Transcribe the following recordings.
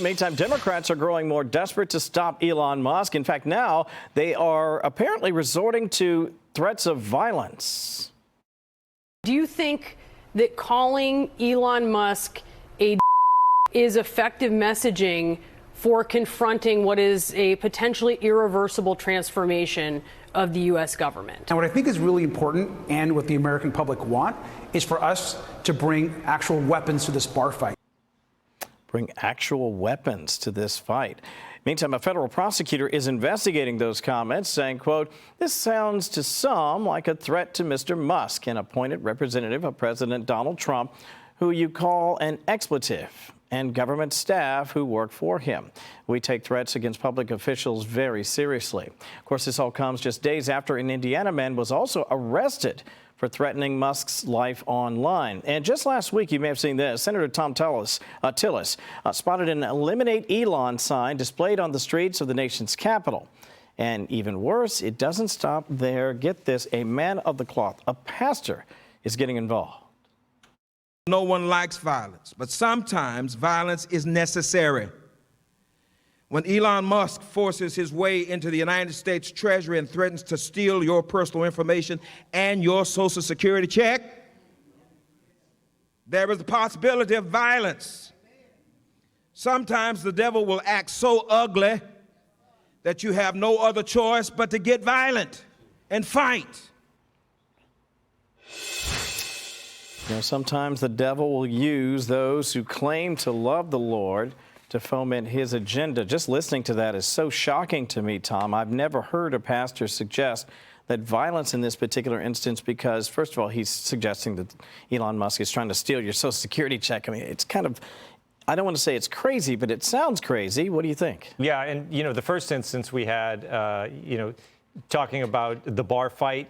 Meantime, Democrats are growing more desperate to stop Elon Musk. In fact, now they are apparently resorting to threats of violence. Do you think that calling Elon Musk a is effective messaging for confronting what is a potentially irreversible transformation of the U.S. government? And what I think is really important, and what the American public want, is for us to bring actual weapons to this bar fight. Bring actual weapons to this fight. Meantime, a federal prosecutor is investigating those comments, saying, quote, "This sounds to some like a threat to Mr. Musk, an appointed representative of President Donald Trump, who you call an expletive, and government staff who work for him. We take threats against public officials very seriously." Of course, this all comes just days after an Indiana man was also arrested for threatening Musk's life online. And just last week, you may have seen this. Senator Tom Tillis spotted an "Eliminate Elon" sign displayed on the streets of the nation's capital. And even worse, it doesn't stop there. Get this, a man of the cloth, a pastor, is getting involved. No one likes violence, but sometimes violence is necessary. When Elon Musk forces his way into the United States Treasury and threatens to steal your personal information and your Social Security check, there is the possibility of violence. Sometimes the devil will act so ugly that you have no other choice but to get violent and fight. You know, sometimes the devil will use those who claim to love the Lord to foment his agenda. Just listening to that is so shocking to me, Tom. I've never heard a pastor suggest that violence in this particular instance, because, first of all, he's suggesting that Elon Musk is trying to steal your Social Security check. I mean, it's kind of, I don't want to say it's crazy, but it sounds crazy. What do you think? Yeah, and, you know, the first instance we had, talking about the bar fight,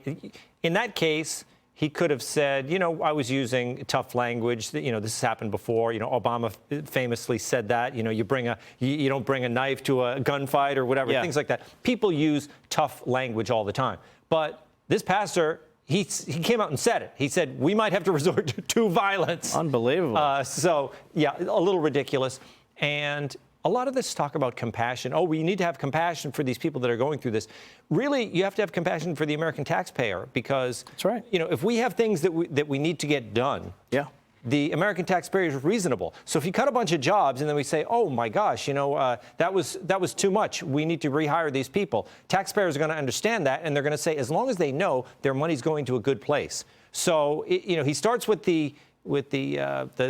in that case, he could have said, I was using tough language. This has happened before. Obama famously said that. You don't bring a knife to a gunfight or whatever, things like that. People use tough language all the time. But this pastor, he came out and said it. He said, we might have to resort to violence. Unbelievable. So, yeah, a little ridiculous. And a lot of this talk about compassion. Oh, we need to have compassion for these people that are going through this. Really, you have to have compassion for the American taxpayer, because that's right. If we have things that we need to get done, the American taxpayer is reasonable. So if you cut a bunch of jobs and then we say, oh my gosh, that was too much, we need to rehire these people, taxpayers are going to understand that, and they're going to say, as long as they know their money's going to a good place. So he starts with the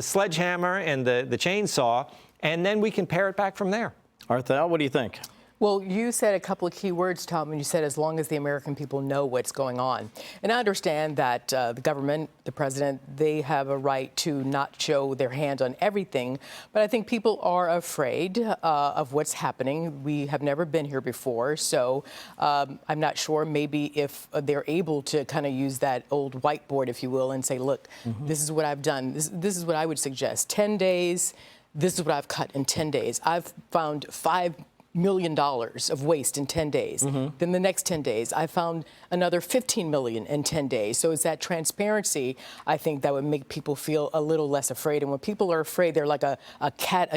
sledgehammer and the chainsaw, and then we can pare it back from there. Arthel, what do you think? Well, you said a couple of key words, Tom, and you said as long as the American people know what's going on. And I understand that the government, the president, they have a right to not show their hand on everything. But I think people are afraid of what's happening. We have never been here before. So I'm not sure maybe if they're able to kind of use that old whiteboard, if you will, and say, look, this is what I've done. This is what I would suggest. 10 days. This is what I've cut in 10 days. I've found $5 million of waste in 10 days. Then the next 10 days, I found another $15 million in 10 days. So it's that transparency, I think, that would make people feel a little less afraid. And when people are afraid, they're like a cat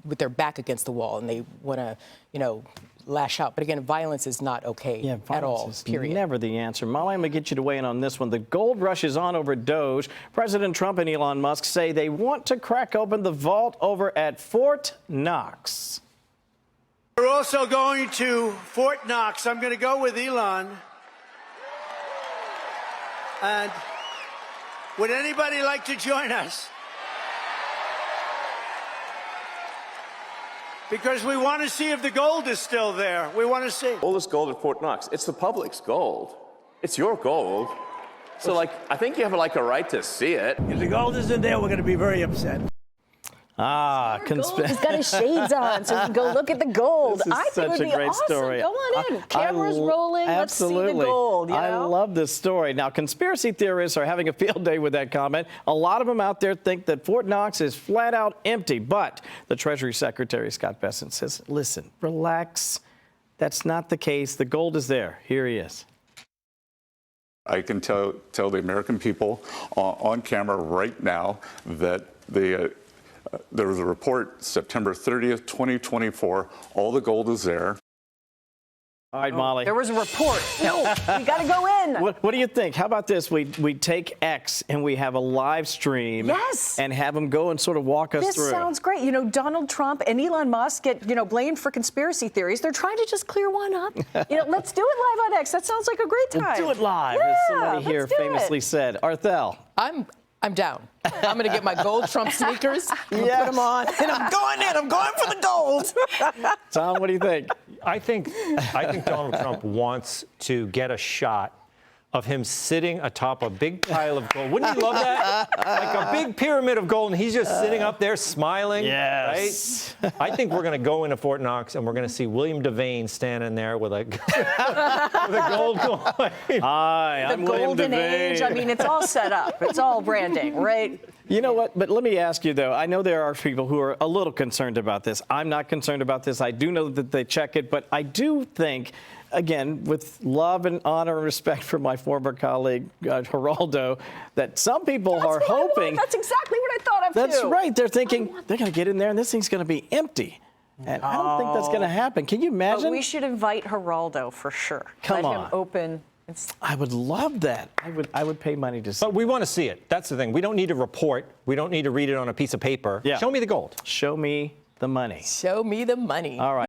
with their back against the wall, and they want to, lash out. But again, violence is not okay at all, period. Never the answer. Molly, I'm going to get you to weigh in on this one. The gold rush is on over DOGE. President Trump and Elon Musk say they want to crack open the vault over at Fort Knox. We're also going to Fort Knox. I'm going to go with Elon. And would anybody like to join us? Because we want to see if the gold is still there. We want to see. All this gold at Fort Knox, it's the public's gold. It's your gold. So, I think you have, a right to see it. If the gold isn't there, we're going to be very upset. He's got his shades on, so you can go look at the gold. This is I think such it would a be great awesome. story. Go on in. Cameras rolling. Let's see the gold. I love this story. Now, conspiracy theorists are having a field day with that comment. A lot of them out there think that Fort Knox is flat out empty. But the Treasury Secretary, Scott Bessent, says, listen, relax. That's not the case. The gold is there. Here he is. I can tell the American people on camera right now that There was a report September 30th, 2024. All the gold is there. All right, Molly. There was a report. No, we got to go in. What do you think? How about this? We take X and we have a live stream. Yes. And have them go and sort of walk us This through. sounds great. You know, Donald Trump and Elon Musk get, blamed for conspiracy theories. They're trying to just clear one up. Let's do it live on X. That sounds like a great time. Do it live, yeah, as somebody here let's do famously said. Arthel. I'm down. I'm going to get my gold Trump sneakers. I'm going to put them on, and I'm going in. I'm going for the gold. Tom, what do you think? I think Donald Trump wants to get a shot of him sitting atop a big pile of gold. Wouldn't you love that? Like a big pyramid of gold, and he's just sitting up there smiling. Yes. Right? I think we're going to go into Fort Knox, and we're going to see William Devane standing there with a, with a gold coin. Hi, I'm The William golden Devane. age. I mean, it's all set up. It's all branding, right? You know what? But let me ask you, though. I know there are people who are a little concerned about this. I'm not concerned about this. I do know that they check it. But I do think, again, with love and honor and respect for my former colleague, Geraldo, that some people are hoping. That's exactly what I thought of, That's too. right. They're thinking they're going to get in there and this thing's going to be empty. And I don't think that's going to happen. Can you imagine? But we should invite Geraldo for sure. Come Let on. him open. I would love that. I would pay money to see. But we want to see it. That's the thing. We don't need a report. We don't need to read it on a piece of paper. Yeah. Show me the gold. Show me the money. Show me the money. All right.